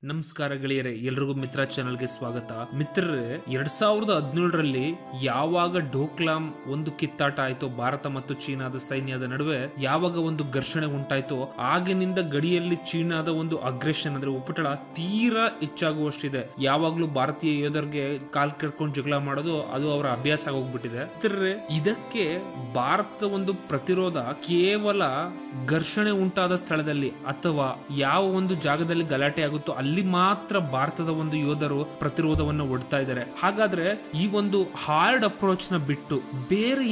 ನಮಸ್ಕಾರ ಗೆಳೆಯರೆ, ಎಲ್ರಿಗೂ ಮಿತ್ರ ಚಾನಲ್ಗೆ ಸ್ವಾಗತ. ಮಿತ್ರರೇ, 2017ರಲ್ಲಿ ಯಾವಾಗ ಡೋಕ್ಲಾಂ ಒಂದು ಕಿತ್ತಾಟ ಆಯ್ತೋ ಭಾರತ ಮತ್ತು ಚೀನಾದ ಸೈನ್ಯದ ನಡುವೆ, ಯಾವಾಗ ಒಂದು ಘರ್ಷಣೆ ಉಂಟಾಯ್ತೋ, ಆಗಿನಿಂದ ಗಡಿಯಲ್ಲಿ ಚೀನಾದ ಒಂದು ಅಗ್ರೆಷನ್ ಅಂದ್ರೆ ಉಪಟಳ ತೀರಾ ಹೆಚ್ಚಾಗುವಷ್ಟಿದೆ. ಯಾವಾಗ್ಲೂ ಭಾರತೀಯ ಯೋಧರಿಗೆ ಕಾಲ್ ಕೆಡ್ಕೊಂಡು ಜಗಳ ಮಾಡೋದು ಅದು ಅವರ ಅಭ್ಯಾಸ ಆಗೋಗ್ಬಿಟ್ಟಿದೆ. ಮಿತ್ರರೇ, ಇದಕ್ಕೆ ಭಾರತದ ಒಂದು ಪ್ರತಿರೋಧ ಕೇವಲ ಘರ್ಷಣೆ ಉಂಟಾದ ಸ್ಥಳದಲ್ಲಿ ಅಥವಾ ಯಾವ ಒಂದು ಜಾಗದಲ್ಲಿ ಗಲಾಟೆ ಆಗುತ್ತೋ ಅಲ್ಲಿ ಮಾತ್ರ ಭಾರತದ ಒಂದು ಯೋಧರು ಪ್ರತಿರೋಧವನ್ನು ಒಡ್ತಾ ಇದ್ದಾರೆ. ಹಾಗಾದ್ರೆ ಈ ಒಂದು ಹಾರ್ಡ್ ಅಪ್ರೋಚ್ ನ ಬಿಟ್ಟು ಬೇರೆ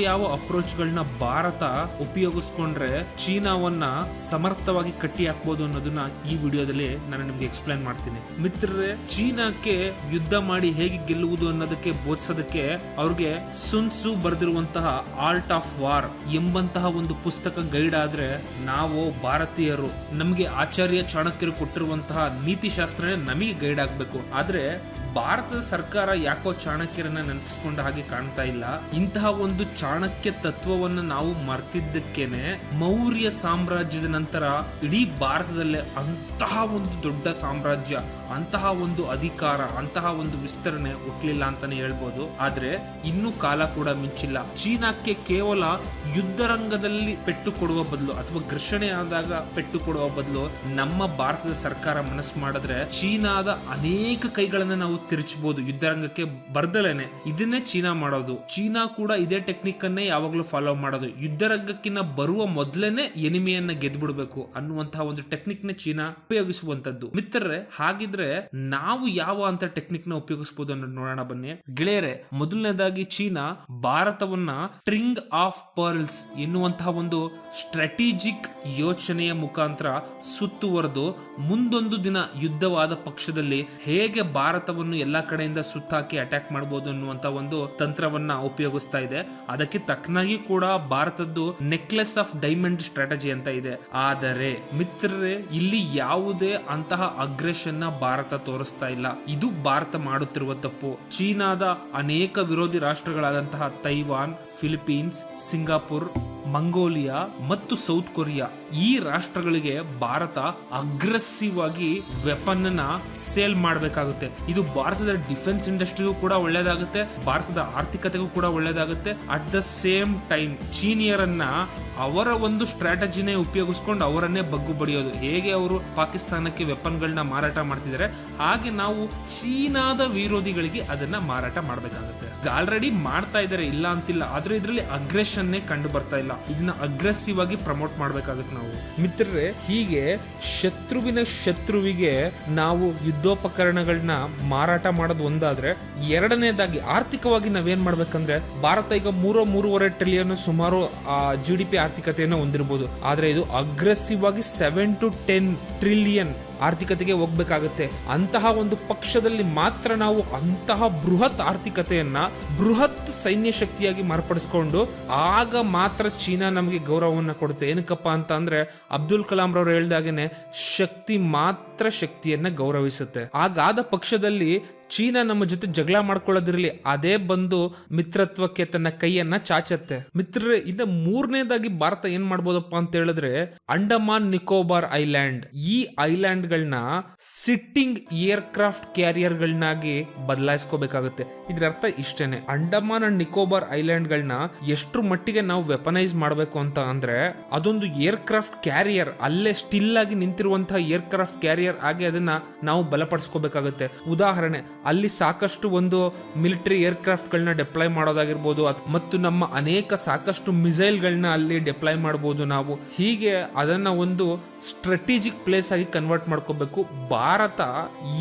ಯಾವ ಅಪ್ರೋಚ್ ಗಳನ್ನ ಭಾರತ ಉಪಯೋಗಿಸ್ಕೊಂಡ್ರೆ ಚೀನಾವನ್ನ ಸಮರ್ಥವಾಗಿ ಕಟ್ಟಿ ಹಾಕ್ಬೋದು ಅನ್ನೋದನ್ನ ಈ ವಿಡಿಯೋದಲ್ಲಿ ನಾನು ನಿಮ್ಗೆ ಎಕ್ಸ್ಪ್ಲೈನ್ ಮಾಡ್ತೀನಿ. ಮಿತ್ರರೇ, ಚೀನಾಕ್ಕೆ ಯುದ್ಧ ಮಾಡಿ ಹೇಗೆ ಗೆಲ್ಲುವುದು ಅನ್ನೋದಕ್ಕೆ ಬೋಧಿಸೋದಕ್ಕೆ ಅವ್ರಿಗೆ ಸುನ್ ಟ್ಸು ಬರೆದಿರುವಂತಹ ಆರ್ಟ್ ಆಫ್ ವಾರ್ ಎಂಬಂತಹ ಒಂದು ಪುಸ್ತಕ ಗೈಡ್ ಆದ್ರೆ, ನಾವು ಭಾರತೀಯರು ನಮ್ಗೆ ಆಚಾರ್ಯ ಚಾಣಕ್ಯರು ಕೊಟ್ಟಿರುವಂತಹ ನೀತಿ ಶಾಸ್ತ್ರನೇ ನಮಗೆ ಗೈಡ್ ಆಗ್ಬೇಕು. ಆದ್ರೆ ಭಾರತದ ಸರ್ಕಾರ ಯಾಕೋ ಚಾಣಕ್ಯರನ್ನ ನೆನಪಿಸ್ಕೊಂಡ ಹಾಗೆ ಕಾಣ್ತಾ ಇಲ್ಲ. ಇಂತಹ ಒಂದು ಚಾಣಕ್ಯ ತತ್ವವನ್ನು ನಾವು ಮರ್ತಿದ್ದಕ್ಕೇನೆ ಮೌರ್ಯ ಸಾಮ್ರಾಜ್ಯದ ನಂತರ ಇಡೀ ಭಾರತದಲ್ಲೇ ಅಂತಹ ಒಂದು ದೊಡ್ಡ ಸಾಮ್ರಾಜ್ಯ, ಅಂತಹ ಒಂದು ಅಧಿಕಾರ, ಅಂತಹ ಒಂದು ವಿಸ್ತರಣೆ ಹುಟ್ಟಲಿಲ್ಲ ಅಂತಾನೆ ಹೇಳ್ಬೋದು. ಆದ್ರೆ ಇನ್ನೂ ಕಾಲ ಕೂಡ ಮಿಂಚಿಲ್ಲ. ಚೀನಾಕ್ಕೆ ಕೇವಲ ಯುದ್ಧ ರಂಗದಲ್ಲಿ ಪೆಟ್ಟು ಕೊಡುವ ಬದಲು ಅಥವಾ ಘರ್ಷಣೆ ಆದಾಗ ಪೆಟ್ಟು ಕೊಡುವ ಬದಲು ನಮ್ಮ ಭಾರತದ ಸರ್ಕಾರ ಮನಸ್ಸು ಮಾಡಿದ್ರೆ ಚೀನಾದ ಅನೇಕ ಕೈಗಳನ್ನ ನಾವು ತಿರುಚಬಹುದು. ಯುದ್ಧ ರಂಗಕ್ಕೆ ಬರ್ದಲೇನೆ ಇದನ್ನೇ ಚೀನಾ ಮಾಡೋದು. ಚೀನಾ ಕೂಡ ಇದೇ ಟೆಕ್ನಿಕ್ ಅನ್ನೇ ಯಾವಾಗ್ಲೂ ಫಾಲೋ ಮಾಡೋದು. ಯುದ್ಧ ರಂಗಕ್ಕಿನ್ನ ಬರುವ ಮೊದಲೇನೆ ಎನಿಮಿಯನ್ನ ಗೆದ್ಬಿಡ್ಬೇಕು ಅನ್ನುವಂತಹ ಒಂದು ಟೆಕ್ನಿಕ್ ನ ಚೀನಾ ಉಪಯೋಗಿಸುವಂತದ್ದು. ಮಿತ್ರರೇ, ಹಾಗಿದ್ರೆ ನಾವು ಯಾವ ಅಂತ ಟೆಕ್ನಿಕ್ ನ ಉಪಯೋಗಿಸಬಹುದು ಅನ್ನೋದು ನೋಡೋಣ ಬನ್ನಿ. ಗೆಳೆಯರೆ, ಮೊದಲನೇದಾಗಿ ಚೀನಾ ಭಾರತವನ್ನ ಸ್ಟ್ರಿಂಗ್ ಆಫ್ ಪರ್ಲ್ಸ್ ಎನ್ನುವಂತಹ ಒಂದು ಸ್ಟ್ರಾಟಜಿಕ್ ಯೋಚನೆಯ ಮುಖಾಂತರ ಸುತ್ತುವರೆದು ಮುಂದೊಂದು ದಿನ ಯುದ್ಧವಾದ ಪಕ್ಷದಲ್ಲಿ ಹೇಗೆ ಭಾರತವನ್ನು ಎಲ್ಲಾ ಕಡೆಯಿಂದ ಸುತ್ತಾಕಿ ಅಟ್ಯಾಕ್ ಮಾಡಬಹುದು ಅನ್ನುವಂತ ಒಂದು ತಂತ್ರವನ್ನ ಉಪಯೋಗಿಸ್ತಾ ಇದೆ. ಅದಕ್ಕೆ ತಕ್ಕನಾಗಿ ಕೂಡ ಭಾರತದ್ದು ನೆಕ್ಲೆಸ್ ಆಫ್ ಡೈಮಂಡ್ ಸ್ಟ್ರಾಟಜಿ ಅಂತ ಇದೆ. ಆದರೆ ಮಿತ್ರರೇ, ಇಲ್ಲಿ ಯಾವುದೇ ಅಂತಹ ಅಗ್ರೆಷನ್ ನ ಭಾರತ ತೋರಿಸ್ತಾ ಇಲ್ಲ. ಇದು ಭಾರತ ಮಾಡುತ್ತಿರುವ ತಪ್ಪು. ಚೀನಾದ ಅನೇಕ ವಿರೋಧಿ ರಾಷ್ಟ್ರಗಳಾದಂತಹ ತೈವಾನ್, ಫಿಲಿಪೀನ್ಸ್, ಸಿಂಗಾಪುರ್, ಮಂಗೋಲಿಯಾ ಮತ್ತು ಸೌತ್ ಕೊರಿಯಾ ಈ ರಾಷ್ಟ್ರಗಳಿಗೆ ಭಾರತ ಅಗ್ರೆಸಿವ್ ಆಗಿ ವೆಪನ್ ನ ಸೇಲ್ ಮಾಡಬೇಕಾಗುತ್ತೆ. ಇದು ಭಾರತದ ಡಿಫೆನ್ಸ್ ಇಂಡಸ್ಟ್ರಿಗೂ ಕೂಡ ಒಳ್ಳೇದಾಗುತ್ತೆ, ಭಾರತದ ಆರ್ಥಿಕತೆಗೂ ಕೂಡ ಒಳ್ಳೇದಾಗುತ್ತೆ. ಅಟ್ ದ ಸೇಮ್ ಟೈಮ್ ಚೀನಿಯರನ್ನ ಅವರ ಒಂದು ಸ್ಟ್ರಾಟಜಿನೇ ಉಪಯೋಗಿಸ್ಕೊಂಡು ಅವರನ್ನೇ ಬಗ್ಗು ಬಡಿಯೋದು. ಹೇಗೆ ಅವರು ಪಾಕಿಸ್ತಾನಕ್ಕೆ ವೆಪನ್ಗಳನ್ನ ಮಾರಾಟ ಮಾಡ್ತಿದ್ದಾರೆ, ಹಾಗೆ ನಾವು ಚೀನಾದ ವಿರೋಧಿಗಳಿಗೆ ಅದನ್ನ ಮಾರಾಟ ಮಾಡಬೇಕಾಗುತ್ತೆ. ಆಲ್ರೆಡಿ ಮಾಡ್ತಾ ಇದ್ದಾರೆ, ಇಲ್ಲ ಅಂತಿಲ್ಲ. ಆದ್ರೆ ಇದರಲ್ಲಿ ಅಗ್ರೆಷನ್ನೇ ಕಂಡು ಬರ್ತಾ ಇಲ್ಲ. ಇದನ್ನ ಅಗ್ರೆಸಿವ್ ಆಗಿ ಪ್ರಮೋಟ್ ಮಾಡ್ಬೇಕಾಗುತ್ತೆ ನಾವು. ಮಿತ್ರರೇ, ಹೀಗೆ ಶತ್ರುವಿಗೆ ನಾವು ಯುದ್ಧೋಪಕರಣಗಳನ್ನ ಮಾರಾಟ ಮಾಡೋದು ಒಂದಾದ್ರೆ, ಎರಡನೇದಾಗಿ ಆರ್ಥಿಕವಾಗಿ ನಾವೇನ್ ಮಾಡ್ಬೇಕಂದ್ರೆ, ಭಾರತ ಈಗ 3.5 ಟ್ರಿಲಿಯನ್ ಸುಮಾರು GDP ಆರ್ಥಿಕತೆಯನ್ನು ಹೊಂದಿರಬಹುದು. ಆದ್ರೆ ಇದು ಅಗ್ರೆಸಿವ್ ಆಗಿ 7 to 10 ಟ್ರಿಲಿಯನ್ ಆರ್ಥಿಕತೆಗೆ ಹೋಗ್ಬೇಕಾಗುತ್ತೆ. ಅಂತಹ ಒಂದು ಪಕ್ಷದಲ್ಲಿ ಮಾತ್ರ ನಾವು ಅಂತಹ ಬೃಹತ್ ಆರ್ಥಿಕತೆಯನ್ನ ಬೃಹತ್ ಸೈನ್ಯ ಶಕ್ತಿಯಾಗಿ ಮಾರ್ಪಡಿಸ್ಕೊಂಡು ಆಗ ಮಾತ್ರ ಚೀನಾ ನಮಗೆ ಗೌರವವನ್ನ ಕೊಡುತ್ತೆ. ಏನಕ್ಕಪ್ಪ ಅಂತ ಅಂದ್ರೆ, ಅಬ್ದುಲ್ ಕಲಾಂ ರವರು ಹೇಳ್ದಾಗೇನೆ ಶಕ್ತಿ ಮಾತ್ರ ಶಕ್ತಿಯನ್ನ ಗೌರವಿಸುತ್ತೆ. ಹಾಗಾದ ಪಕ್ಷದಲ್ಲಿ ಚೀನಾ ನಮ್ಮ ಜೊತೆ ಜಗಳ ಮಾಡ್ಕೊಳ್ಳೋದಿರಲಿ, ಅದೇ ಬಂದು ಮಿತ್ರತ್ವಕ್ಕೆ ತನ್ನ ಕೈಯನ್ನ ಚಾಚತ್ತೆ. ಮಿತ್ರರೇ, ಇನ್ನು ಮೂರನೇದಾಗಿ ಭಾರತ ಏನ್ ಮಾಡ್ಬೋದಪ್ಪ ಅಂತ ಹೇಳಿದ್ರೆ, ಅಂಡಮಾನ್ ನಿಕೋಬಾರ್ ಐಲ್ಯಾಂಡ್, ಈ ಐಲ್ಯಾಂಡ್ ಗಳನ್ನ ಸಿಟ್ಟಿಂಗ್ ಏರ್ ಕ್ರಾಫ್ಟ್ ಕ್ಯಾರಿಯರ್ ಗಳನ್ನಾಗಿ ಬದಲಾಯಿಸ್ಕೋಬೇಕಾಗುತ್ತೆ. ಇದ್ರ ಅರ್ಥ ಇಷ್ಟೇನೆ. ಅಂಡಮಾನ್ ಅಂಡ್ ನಿಕೋಬಾರ್ ಐಲ್ಯಾಂಡ್ ಗಳನ್ನ ಎಷ್ಟ್ರ ಮಟ್ಟಿಗೆ ನಾವು ವೆಪನೈಸ್ ಮಾಡಬೇಕು ಅಂತ ಅಂದ್ರೆ, ಅದೊಂದು ಏರ್ ಕ್ರಾಫ್ಟ್ ಕ್ಯಾರಿಯರ್, ಅಲ್ಲೇ ಸ್ಟಿಲ್ ಆಗಿ ನಿಂತಿರುವಂತಹ ಏರ್ ಕ್ರಾಫ್ಟ್ ಕ್ಯಾರಿಯರ್ ಆಗಿ ಅದನ್ನ ನಾವು ಬಲಪಡಿಸ್ಕೋಬೇಕಾಗುತ್ತೆ. ಉದಾಹರಣೆ, ಅಲ್ಲಿ ಸಾಕಷ್ಟು ಒಂದು ಮಿಲಿಟರಿ ಏರ್ಕ್ರಾಫ್ಟ್ ಗಳನ್ನ ಡಿಪ್ಲಾಯ್ ಮಾಡೋದಾಗಿರ್ಬೋದು, ಮತ್ತು ನಮ್ಮ ಅನೇಕ ಸಾಕಷ್ಟು ಮಿಸೈಲ್ ಗಳನ್ನ ಅಲ್ಲಿ ಡಿಪ್ಲಾಯ್ ಮಾಡಬಹುದು ನಾವು. ಹೀಗೆ ಅದನ್ನ ಒಂದು ಸ್ಟ್ರಾಟಜಿಕ್ ಪ್ಲೇಸ್ ಆಗಿ ಕನ್ವರ್ಟ್ ಮಾಡ್ಕೋಬೇಕು. ಭಾರತ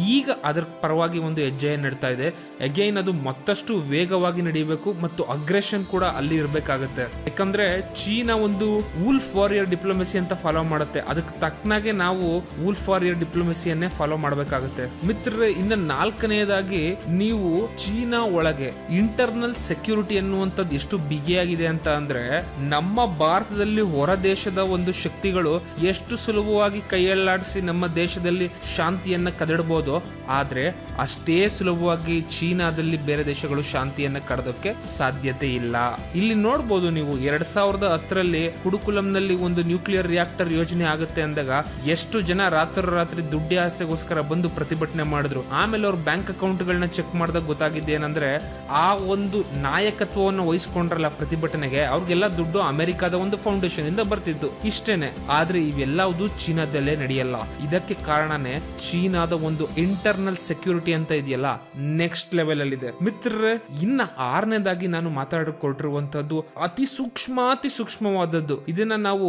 ಈಗ ಅದರ ಪರವಾಗಿ ಒಂದು ಹೆಜ್ಜೆಯನ್ನು ನೆಡ್ತಾ ಇದೆ. ಅಗೈನ್ ಅದು ಮತ್ತಷ್ಟು ವೇಗವಾಗಿ ನಡೀಬೇಕು ಮತ್ತು ಅಗ್ರೆಷನ್ ಕೂಡ ಅಲ್ಲಿ ಇರಬೇಕಾಗುತ್ತೆ. ಯಾಕಂದ್ರೆ ಚೀನಾ ಒಂದು ವೂಲ್ಫ್ ವಾರಿಯರ್ ಡಿಪ್ಲೊಮೆಸಿ ಅಂತ ಫಾಲೋ ಮಾಡುತ್ತೆ. ಅದಕ್ಕೆ ತಕ್ಕನಾಗೆ ನಾವು ವೂಲ್ಫ್ ವಾರಿಯರ್ ಡಿಪ್ಲೊಮೆಸಿಯನ್ನೇ ಫಾಲೋ ಮಾಡಬೇಕಾಗುತ್ತೆ. ಮಿತ್ರರೇ, ಇನ್ನು ನಾಲ್ಕನೆಯದಾಗಿ, ನೀವು ಚೀನಾ ಒಳಗೆ ಇಂಟರ್ನಲ್ ಸೆಕ್ಯೂರಿಟಿ ಅನ್ನುವಂಥದ್ದು ಎಷ್ಟು ಬಿಗಿಯಾಗಿದೆ ಅಂತ ಅಂದ್ರೆ, ನಮ್ಮ ಭಾರತದಲ್ಲಿ ಹೊರ ದೇಶದ ಒಂದು ಶಕ್ತಿಗಳು ಎಷ್ಟು ಸುಲಭವಾಗಿ ಕೈಯಲ್ಲಾಡಿಸಿ ನಮ್ಮ ದೇಶದಲ್ಲಿ ಶಾಂತಿಯನ್ನ ಕದಡಬಹುದು. ಆದ್ರೆ ಅಷ್ಟೇ ಸುಲಭವಾಗಿ ಚೀನಾದಲ್ಲಿ ಬೇರೆ ದೇಶಗಳು ಶಾಂತಿಯನ್ನ ಕಡದಕ್ಕೆ ಸಾಧ್ಯತೆ ಇಲ್ಲ. ಇಲ್ಲಿ ನೋಡ್ಬೋದು ನೀವು 2010ರಲ್ಲಿ ಕುಡುಕುಲಂನಲ್ಲಿ ಒಂದು ನ್ಯೂಕ್ಲಿಯರ್ ರಿಯಾಕ್ಟರ್ ಯೋಜನೆ ಆಗುತ್ತೆ ಅಂದಾಗ ಎಷ್ಟು ಜನ ರಾತ್ರಿ ದುಡ್ಡಿ ಆಸೆಗೋಸ್ಕರ ಬಂದು ಪ್ರತಿಭಟನೆ ಮಾಡಿದ್ರು. ಆಮೇಲೆ ಅವ್ರ ಬ್ಯಾಂಕ್ ಅಕೌಂಟ್ ಗಳನ್ನ ಚೆಕ್ ಮಾಡಿದಾಗ ಗೊತ್ತಾಗಿದ್ದು ಏನಂದ್ರೆ ಆ ಒಂದು ನಾಯಕತ್ವವನ್ನು ವಹಿಸ್ಕೊಂಡ್ರಲ್ಲ ಪ್ರತಿಭಟನೆಗೆ, ಅವ್ರಿಗೆಲ್ಲ ದುಡ್ಡು ಅಮೆರಿಕದ ಒಂದು ಫೌಂಡೇಶನ್ ಇಂದ ಬರ್ತಿದ್ದು. ಇಷ್ಟೇನೆ. ಆದ್ರೆ ಇವೆಲ್ಲವುದು ಚೀನಾದಲ್ಲೇ ನಡೆಯಲ್ಲ. ಇದಕ್ಕೆ ಕಾರಣನೇ ಚೀನಾದ ಒಂದು ಇಂಟರ್ನಲ್ ಸೆಕ್ಯೂರಿಟಿ ಅಂತ ಇದೆಯಲ್ಲ, ನೆಕ್ಸ್ಟ್ ಲೆವೆಲ್ ಅಲ್ಲಿ ಇದೆ. ಮಿತ್ರರೇ, ಇನ್ನ 6ನೇದಾಗಿ ನಾನು ಮಾತಾಡಿಕೊಟ್ಟಿರುವಂತದ್ದು ಅತಿ ಸೂಕ್ಷ್ಮವಾದದ್ದು. ಇದನ್ನ ನಾವು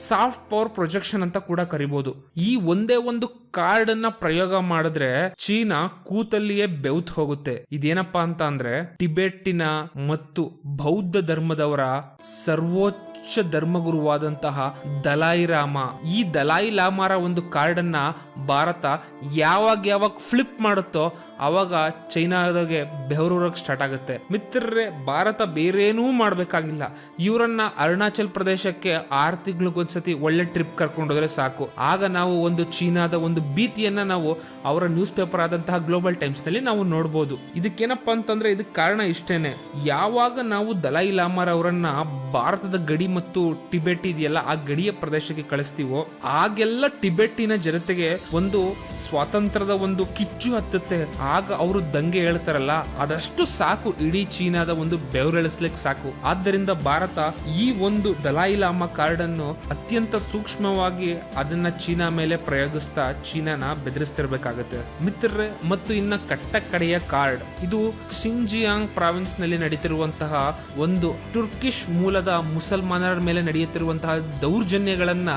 ಸಾಫ್ಟ್ ಪವರ್ ಪ್ರೊಜೆಕ್ಷನ್ ಅಂತ ಕೂಡ ಕರಿಬಹುದು. ಈ ಒಂದೇ ಒಂದು ಕಾರ್ಡ್ ಅನ್ನ ಪ್ರಯೋಗ ಮಾಡಿದ್ರೆ ಚೀನಾ ಕೂತಲ್ಲಿಯೇ ಬೆವ್ತ್ ಹೋಗುತ್ತೆ. ಇದೇನಪ್ಪಾ ಅಂತ ಅಂದ್ರೆ ಟಿಬೆಟ್ಟಿನ ಮತ್ತು ಬೌದ್ಧ ಧರ್ಮದವರ ಸರ್ವೋಚ್ಚ ಧರ್ಮಗುರುವಾದಂತಹ ದಲಾಯಿ ಲಾಮ, ಈ ದಲಾಯಿ ಲಾಮಾರ ಒಂದು ಕಾರ್ಡ್ ಅನ್ನ ಭಾರತ ಯಾವಾಗ ಫ್ಲಿಪ್ ಮಾಡುತ್ತೋ ಅವಾಗ ಚೈನಾದಾಗೆ ಬೆವರೂರಕ್ಕೆ ಸ್ಟಾರ್ಟ್ ಆಗುತ್ತೆ. ಮಿತ್ರರೇ, ಭಾರತ ಬೇರೇನೂ ಮಾಡ್ಬೇಕಾಗಿಲ್ಲ. ಇವರನ್ನ ಅರುಣಾಚಲ್ ಪ್ರದೇಶಕ್ಕೆ 6 ತಿಂಗಳಿಗೊಂದ್ಸತಿ ಒಳ್ಳೆ ಟ್ರಿಪ್ ಕರ್ಕೊಂಡೋದ್ರೆ ಸಾಕು. ಆಗ ನಾವು ಒಂದು ಚೀನಾದ ಒಂದು ಭೀತಿಯನ್ನ ನಾವು ಅವರ ನ್ಯೂಸ್ ಪೇಪರ್ ಆದಂತಹ ಗ್ಲೋಬಲ್ ಟೈಮ್ಸ್ ನಲ್ಲಿ ನಾವು ನೋಡ್ಬೋದು. ಇದಕ್ಕೇನಪ್ಪಾ ಅಂತಂದ್ರೆ ಇದಕ್ಕೆ ಕಾರಣ ಇಷ್ಟೇನೆ. ಯಾವಾಗ ನಾವು ದಲಾಯಿ ಲಾಮಾರ್ ಅವರನ್ನ ಭಾರತದ ಗಡಿ ಮತ್ತು ಟಿಬೆಟ್ ಇದೆಯಲ್ಲ ಆ ಗಡಿಯ ಪ್ರದೇಶಕ್ಕೆ ಕಳಿಸ್ತೀವೋ ಆಗೆಲ್ಲ ಟಿಬೆಟ್ಟಿನ ಜನತೆಗೆ ಒಂದು ಸ್ವಾತಂತ್ರ್ಯದ ಒಂದು ಕಿಚ್ಚು ಹತ್ತುತ್ತೆ. ಆಗ ಅವರು ದಂಗೆ ಹೇಳ್ತಾರಲ್ಲ, ಅದಷ್ಟು ಸಾಕು ಇಡೀ ಚೀನಾದ ಒಂದು ಬೆವರೆಳಿಸ್ಲಿಕ್ಕೆ ಸಾಕು. ಆದ್ದರಿಂದ ಭಾರತ ಈ ಒಂದು ದಲಾಯಿ ಲಾಮಾ ಕಾರ್ಡ್ ಅನ್ನು ಅತ್ಯಂತ ಸೂಕ್ಷ್ಮವಾಗಿ ಅದನ್ನ ಚೀನಾ ಮೇಲೆ ಪ್ರಯೋಗಿಸ್ತಾ ಚೀನಾನ ಬೆದರಿಸ್ತಿರ್ಬೇಕಾಗತ್ತೆ ಮಿತ್ರರೇ. ಮತ್ತು ಇನ್ನ ಕಡೆಯ ಕಾರ್ಡ್ ಇದು ಶಿಂಜಿಯಾಂಗ್ ಪ್ರಾವಿನ್ಸ್ ನಲ್ಲಿ ನಡೀತಿರುವಂತಹ ಒಂದು ಟರ್ಕಿಶ್ ಮೂಲದ ಮುಸಲ್ಮಾನರ ಮೇಲೆ ನಡೆಯುತ್ತಿರುವಂತಹ ದೌರ್ಜನ್ಯಗಳನ್ನ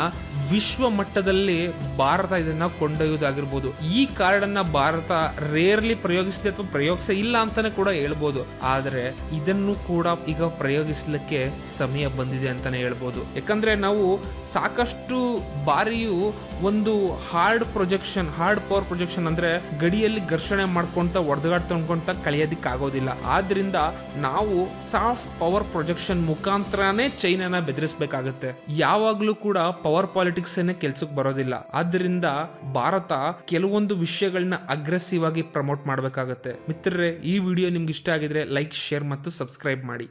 ವಿಶ್ವ ಮಟ್ಟದಲ್ಲಿ ಭಾರತ ಇದನ್ನ ಕೊಂಡೊಯ್ಯುವುದಾಗಿರ್ಬೋದು. ಈ ಕಾರ್ಡ್ ಅನ್ನ ಭಾರತ ರೇರ್ಲಿ ಪ್ರಯೋಗಿಸಿದೆ ಅಥವಾ ಪ್ರಯೋಗಿಸ ಇಲ್ಲ ಅಂತಾನೆ ಕೂಡ ಹೇಳ್ಬೋದು. ಆದ್ರೆ ಇದನ್ನು ಕೂಡ ಈಗ ಪ್ರಯೋಗಿಸ್ಲಿಕ್ಕೆ ಸಮಯ ಬಂದಿದೆ ಅಂತಾನೆ ಹೇಳ್ಬೋದು. ಯಾಕಂದ್ರೆ ನಾವು ಸಾಕಷ್ಟು ಬಾರಿಯೂ ಒಂದು ಹಾರ್ಡ್ ಪವರ್ ಪ್ರೊಜೆಕ್ಷನ್ ಅಂದ್ರೆ ಗಡಿಯಲ್ಲಿ ಘರ್ಷಣೆ ಮಾಡ್ಕೊಂತ ಹೊಡೆದಾಡ್ ತೊಗೊಂತ ಕಳಿಯೋದಿಕ್ ಆಗೋದಿಲ್ಲ. ಆದ್ರಿಂದ ನಾವು ಸಾಫ್ಟ್ ಪವರ್ ಪ್ರೊಜೆಕ್ಷನ್ ಮುಖಾಂತರನೇ ಚೈನಾನ ಬೆದರಿಸಬೇಕಾಗತ್ತೆ. ಯಾವಾಗ್ಲೂ ಕೂಡ ಪವರ್ ಪಾಲಿಟಿಕ್ಸ್ ಏನೇ ಕೆಲ್ಸಕ್ಕೆ ಬರೋದಿಲ್ಲ. ಆದ್ರಿಂದ ಭಾರತ ಕೆಲವೊಂದು ವಿಷಯಗಳನ್ನ ಅಗ್ರೆಸಿವ್ ಆಗಿ ಪ್ರಮೋಟ್ ಮಾಡಬೇಕಾಗತ್ತೆ. ಮಿತ್ರರೇ, ಈ ವಿಡಿಯೋ ನಿಮ್ಗೆ ಇಷ್ಟ ಆಗಿದ್ರೆ ಲೈಕ್, ಶೇರ್ ಮತ್ತು ಸಬ್ಸ್ಕ್ರೈಬ್ ಮಾಡಿ.